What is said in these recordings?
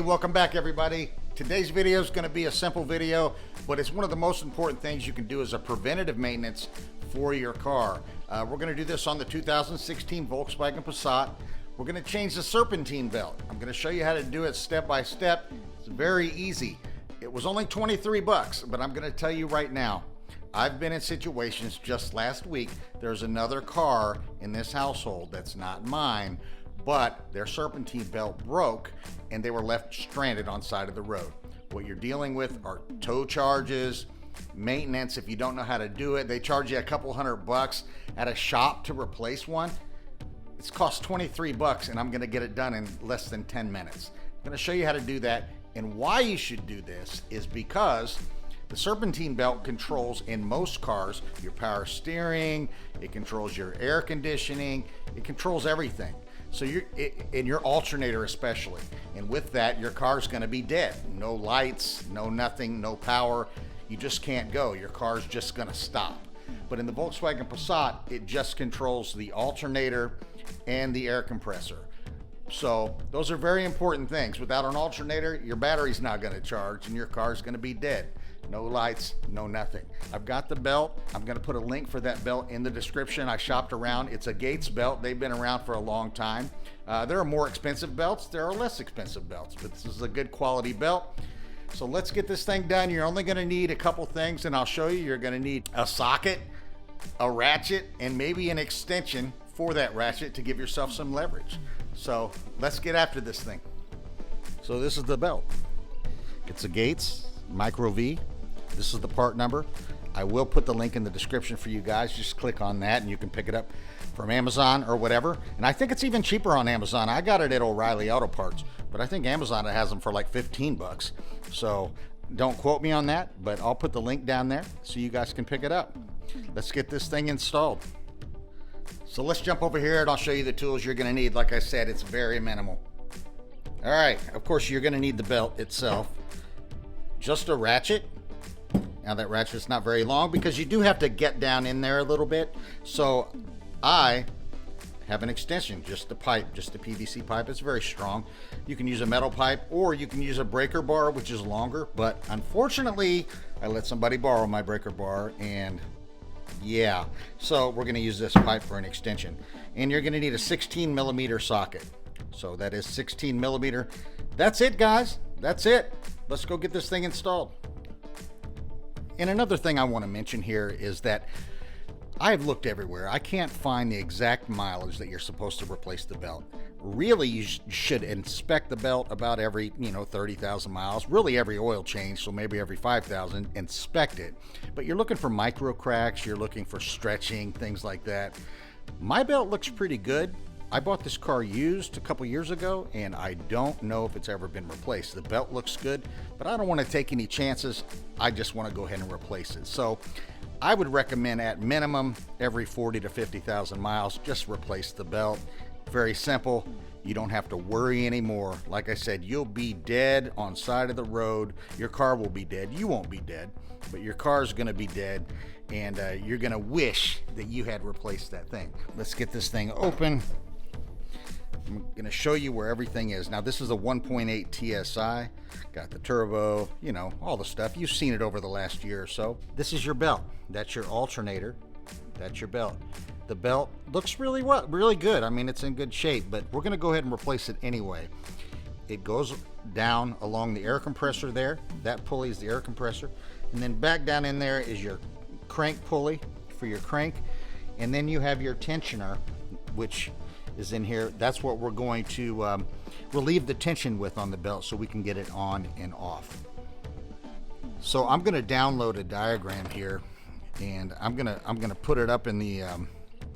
Hey, welcome back everybody. Today's video is going to be a simple video, but it's one of the most important things you can do as a preventative maintenance for your car. We're going to do this on the 2016 Volkswagen Passat. We're going to change the Serpentine belt. I'm going to show you how to do it step by step. It's very easy. It was only 23 bucks, but I'm going to tell you right now, I've been in situations just last week. There's another car in this household that's not mine, but their Serpentine belt broke and they were left stranded on side of the road. What you're dealing with are tow charges, maintenance. If you don't know how to do it, they charge you a couple $100 at a shop to replace one. It's cost 23 bucks and I'm gonna get it done in less than 10 minutes. I'm gonna show you how to do that, and why you should do this is because the Serpentine belt controls, in most cars, your power steering, it controls your air conditioning, it controls everything. So in your alternator especially, and with that, your car's gonna be dead. No lights, no nothing, no power. You just can't go. Your car's just gonna stop. But in the Volkswagen Passat, it just controls the alternator and the air compressor. So those are very important things. Without an alternator, your battery's not gonna charge and your car's gonna be dead. No lights, no nothing. I've got the belt. I'm gonna put a link for that belt in the description. I shopped around. It's a Gates belt. They've been around for a long time. There are more expensive belts. There are less expensive belts, but this is a good quality belt. So let's get this thing done. You're only gonna need a couple things, and I'll show you. You're gonna need a socket, a ratchet, and maybe an extension for that ratchet to give yourself some leverage. So let's get after this thing. So this is the belt. It's a Gates Micro V. This is the part number. I will put the link in the description for you guys. Just click on that and you can pick it up from Amazon or whatever. And I think it's even cheaper on Amazon. I got it at O'Reilly Auto Parts, but I think Amazon has them for like 15 bucks. So don't quote me on that, but I'll put the link down there so you guys can pick it up. Let's get this thing installed. So let's jump over here and I'll show you the tools you're gonna need. Like I said, it's very minimal. All right, of course you're gonna need the belt itself. Just a ratchet. Now that ratchet's not very long because you do have to get down in there a little bit. So I have an extension, just a pipe, just a PVC pipe. It's very strong. You can use a metal pipe or you can use a breaker bar, which is longer. But unfortunately, I let somebody borrow my breaker bar, and yeah. So we're gonna use this pipe for an extension. And you're gonna need a 16 millimeter socket. So that is 16 millimeter. That's it, guys. That's it. Let's go get this thing installed. And another thing I want to mention here is that I've looked everywhere. I can't find the exact mileage that you're supposed to replace the belt. Really, you should inspect the belt about every, 30,000 miles. Really every oil change, so maybe every 5,000, inspect it. But you're looking for micro cracks, you're looking for stretching, things like that. My belt looks pretty good. I bought this car used a couple years ago, and I don't know if it's ever been replaced. The belt looks good, but I don't want to take any chances. I just want to go ahead and replace it. So I would recommend at minimum every 40 to 50,000 miles, just replace the belt. Very simple. You don't have to worry anymore. Like I said, you'll be dead on side of the road. Your car will be dead. You won't be dead, but your car's going to be dead, and you're going to wish that you had replaced that thing. Let's get this thing open. I'm going to show you where everything is. Now, this is a 1.8 TSI. Got the turbo, all the stuff. You've seen it over the last year or so. This is your belt. That's your alternator. That's your belt. The belt looks really good. I mean, it's in good shape, but we're going to go ahead and replace it anyway. It goes down along the air compressor there. That pulley is the air compressor. And then back down in there is your crank pulley for your crank. And then you have your tensioner, which is in here. That's what we're going to relieve the tension with on the belt so we can get it on and off. So I'm going to download a diagram here, and I'm going to put it up in the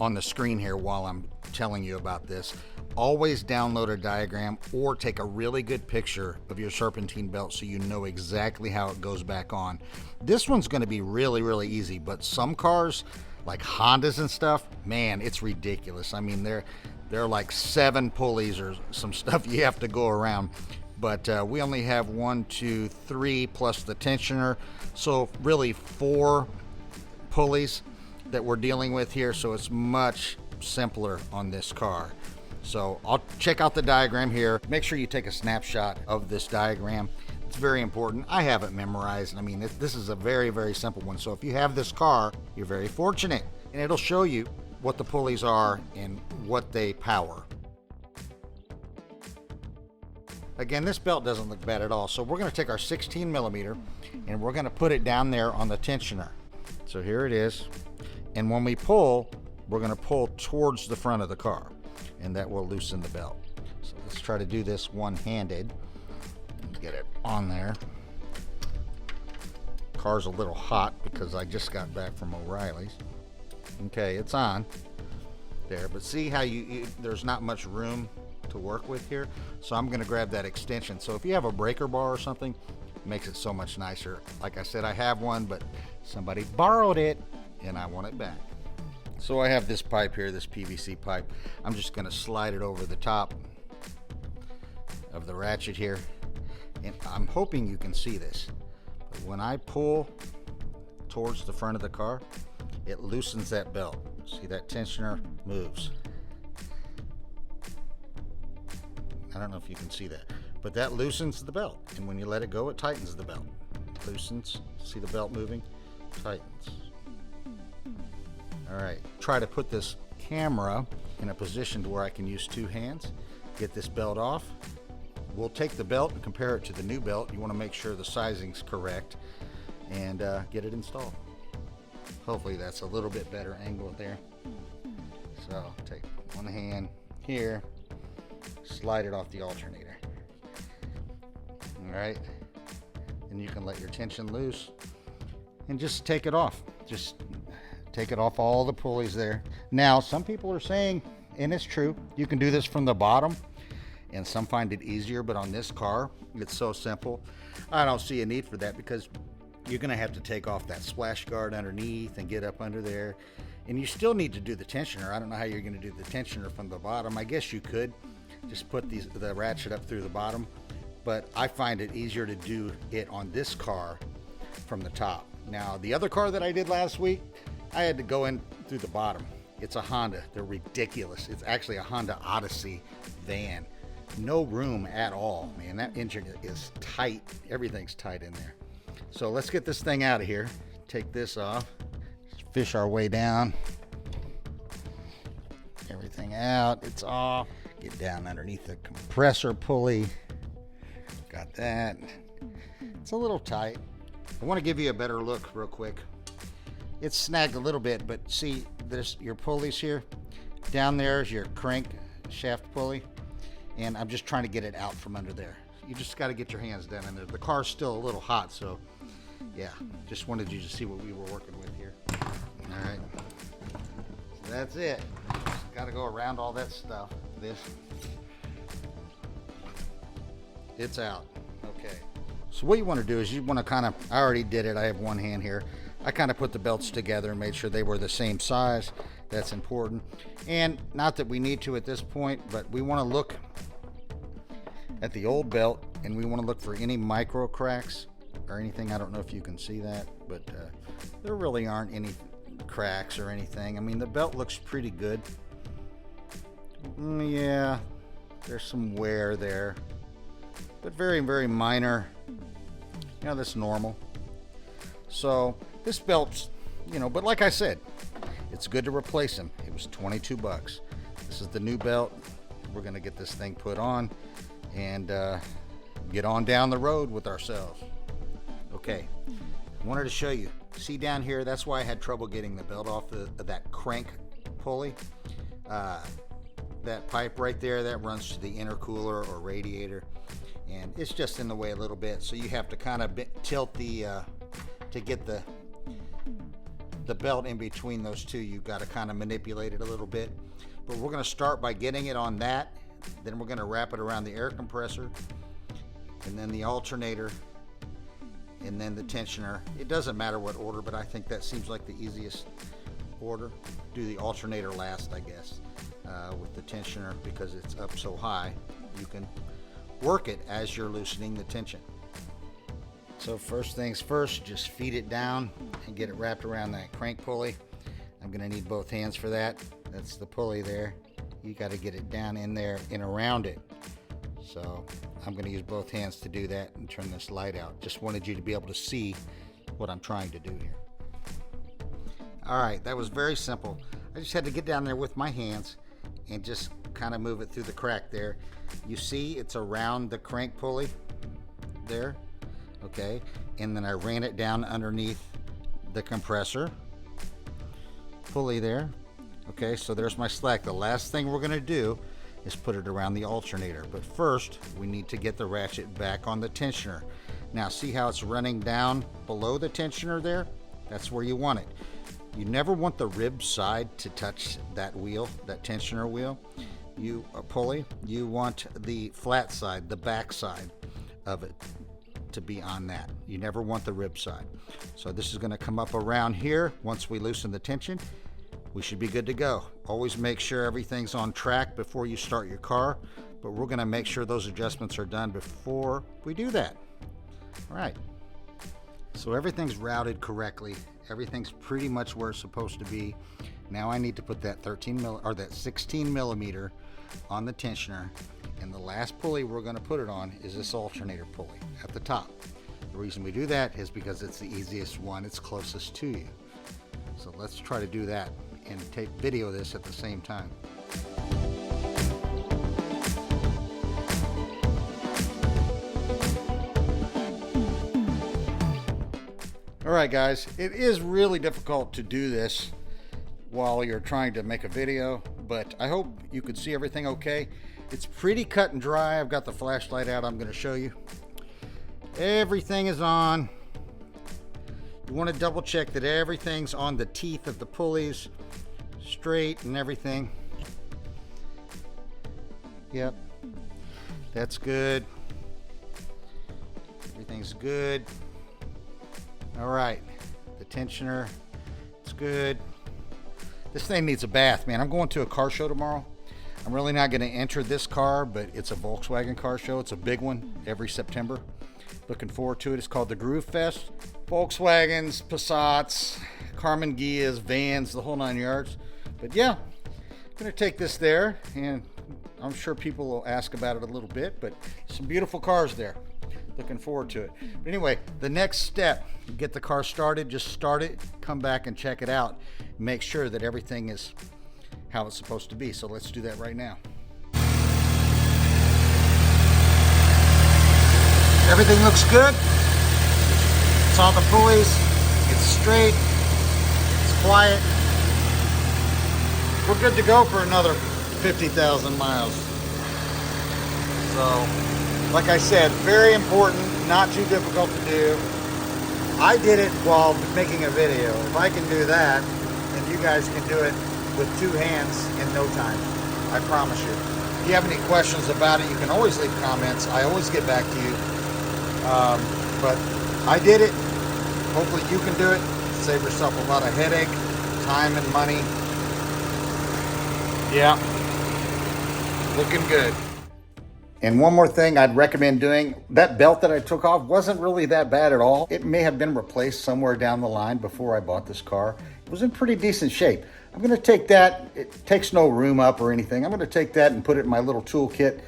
on the screen here while I'm telling you about this. Always download a diagram or take a really good picture of your Serpentine belt so you know exactly how it goes back on. This one's going to be really easy, but some cars like Hondas and stuff, man, it's ridiculous. I mean, they're like 7 pulleys or some stuff you have to go around. But we only have 1, 2, 3 plus the tensioner. So really 4 pulleys that we're dealing with here. So it's much simpler on this car. So I'll check out the diagram here. Make sure you take a snapshot of this diagram. It's very important. I have it memorized. I mean, this is a very, very simple one. So if you have this car, you're very fortunate. And it'll show you what the pulleys are and what they power. Again, this belt doesn't look bad at all. So we're going to take our 16 millimeter and we're going to put it down there on the tensioner. So here it is. And when we pull, we're going to pull towards the front of the car, and that will loosen the belt. So let's try to do this one-handed. Get it on there. Car's a little hot because I just got back from O'Reilly's. Okay, it's on there, but see how there's not much room to work with here. So I'm going to grab that extension. So if you have a breaker bar or something, it makes it so much nicer. Like I said, I have one, but somebody borrowed it and I want it back. So I have this pipe here, this PVC pipe. I'm just going to slide it over the top of the ratchet here. And I'm hoping you can see this. But when I pull towards the front of the car, it loosens that belt. See, that tensioner moves. I don't know if you can see that, but that loosens the belt. And when you let it go, it tightens the belt. It loosens. See the belt moving? Tightens. All right, try to put this camera in a position to where I can use two hands. Get this belt off. We'll take the belt and compare it to the new belt. You want to make sure the sizing's correct and get it installed. Hopefully that's a little bit better angle there. So take one hand here, slide it off the alternator. All right, and you can let your tension loose and just take it off. Just take it off all the pulleys there. Now, some people are saying, and it's true, you can do this from the bottom, and some find it easier, but on this car, it's so simple. I don't see a need for that because you're gonna have to take off that splash guard underneath and get up under there. And you still need to do the tensioner. I don't know how you're gonna do the tensioner from the bottom. I guess you could just put the ratchet up through the bottom, but I find it easier to do it on this car from the top. Now, the other car that I did last week, I had to go in through the bottom. It's a Honda. They're ridiculous. It's actually a Honda Odyssey van. No room at all, man. That engine is tight. Everything's tight in there. So let's get this thing out of here. Take this off. Just fish our way down. Everything out. It's off. Get down underneath the compressor pulley. Got that. It's a little tight. I want to give you a better look real quick. It's snagged a little bit, but see this, your pulleys here. Down there is your crank shaft pulley, and I'm just trying to get it out from under there. You just got to get your hands down in there. The car's still a little hot, so yeah, just wanted you to see what we were working with here. All right, so that's it. Just got to go around all that stuff. It's out. Okay. So what you want to do is you want to kind of, I already did it. I have one hand here. I kind of put the belts together and made sure they were the same size. That's important. And not that we need to at this point, but we want to look at the old belt and we want to look for any micro cracks or anything. I don't know if you can see that, but there really aren't any cracks or anything. I mean, the belt looks pretty good. Yeah, there's some wear there, but very, very minor. You know, that's normal. So this belt's, you know, but like I said, it's good to replace them. It was 22 bucks. This is the new belt. We're going to get this thing put on and get on down the road with ourselves. Okay, I wanted to show you. See down here, that's why I had trouble getting the belt off that crank pulley. That pipe right there, that runs to the intercooler or radiator. And it's just in the way a little bit. So you have to kind of tilt to get the belt in between those two. You've got to kind of manipulate it a little bit. But we're going to start by getting it on that. Then we're going to wrap it around the air compressor. And then the alternator. And then the tensioner. It doesn't matter what order, but I think that seems like the easiest order. Do the alternator last, I guess, with the tensioner, because it's up so high. You can work it as you're loosening the tension. So first things first, just feed it down and get it wrapped around that crank pulley. I'm going to need both hands for that. That's the pulley there. you got to get it down in there and around it. So I'm going to use both hands to do that and turn this light out. Just wanted you to be able to see what I'm trying to do here. All right, that was very simple. I just had to get down there with my hands and just kind of move it through the crack there. You see it's around the crank pulley there, okay? And then I ran it down underneath the compressor pulley there. Okay, so there's my slack. The last thing we're gonna do is put it around the alternator. But first, we need to get the ratchet back on the tensioner. Now, see how it's running down below the tensioner there? That's where you want it. You never want the rib side to touch that wheel, that tensioner wheel, pulley. You want the flat side, the back side of it to be on that. You never want the rib side. So this is gonna come up around here. Once we loosen the tension, we should be good to go. Always make sure everything's on track before you start your car, but we're gonna make sure those adjustments are done before we do that. All right, so everything's routed correctly. Everything's pretty much where it's supposed to be. Now I need to put that 16 millimeter on the tensioner, and the last pulley we're gonna put it on is this alternator pulley at the top. The reason we do that is because it's the easiest one, it's closest to you. So let's try to do that and take video of this at the same time. All right, guys, it is really difficult to do this while you're trying to make a video, but I hope you could see everything okay. It's pretty cut and dry. I've got the flashlight out. I'm going to show you. Everything is on. You want to double check that everything's on the teeth of the pulleys, straight and everything. Yep, that's good. Everything's good. All right, the tensioner, it's good. This thing needs a bath, man. I'm going to a car show tomorrow. I'm really not going to enter this car, but it's a Volkswagen car show. It's a big one every September. Looking forward to it. It's called the Groove Fest. Volkswagens, Passats, Carmen Gias, vans, the whole 9 yards. But yeah, I'm going to take this there, and I'm sure people will ask about it a little bit, but some beautiful cars there. Looking forward to it. But anyway, the next step, get the car started, just start it, come back and check it out. Make sure that everything is how it's supposed to be. So let's do that right now. Everything looks good. It's on the pulleys. It's straight. It's quiet. We're good to go for another 50,000 miles. So, like I said, very important, not too difficult to do. I did it while making a video. If I can do that, then you guys can do it with two hands in no time. I promise you. If you have any questions about it, you can always leave comments. I always get back to you. But I did it. Hopefully you can do it. Save yourself a lot of headache, time, and money. Yeah, looking good. And one more thing I'd recommend doing, that belt that I took off wasn't really that bad at all. It may have been replaced somewhere down the line before I bought this car. It was in pretty decent shape. I'm gonna take that, it takes no room up or anything. I'm gonna take that and put it in my little toolkit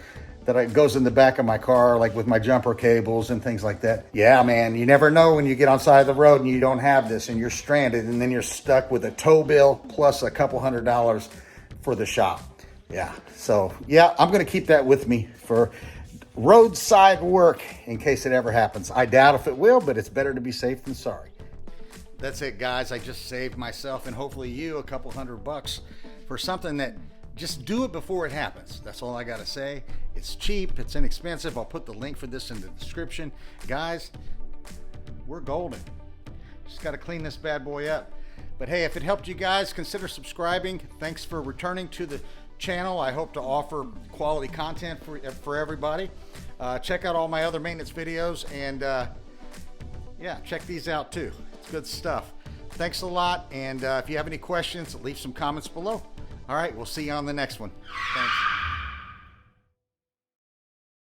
that goes in the back of my car, like with my jumper cables and things like that. Yeah, man, you never know when you get on the side of the road and you don't have this and you're stranded, and then you're stuck with a tow bill plus a couple $100 for the shop. Yeah, so yeah, I'm gonna keep that with me for roadside work in case it ever happens. I doubt if it will, but it's better to be safe than sorry. That's it, guys. I just saved myself and hopefully you a couple $100 for something that, just do it before it happens. That's all I gotta say. It's cheap, it's inexpensive. I'll put the link for this in the description. Guys, we're golden. Just gotta clean this bad boy up. But hey, if it helped you guys, consider subscribing. Thanks for returning to the channel. I hope to offer quality content for everybody. Check out all my other maintenance videos, and yeah, check these out too. It's good stuff. Thanks a lot, and if you have any questions, leave some comments below. All right, we'll see you on the next one. Thanks.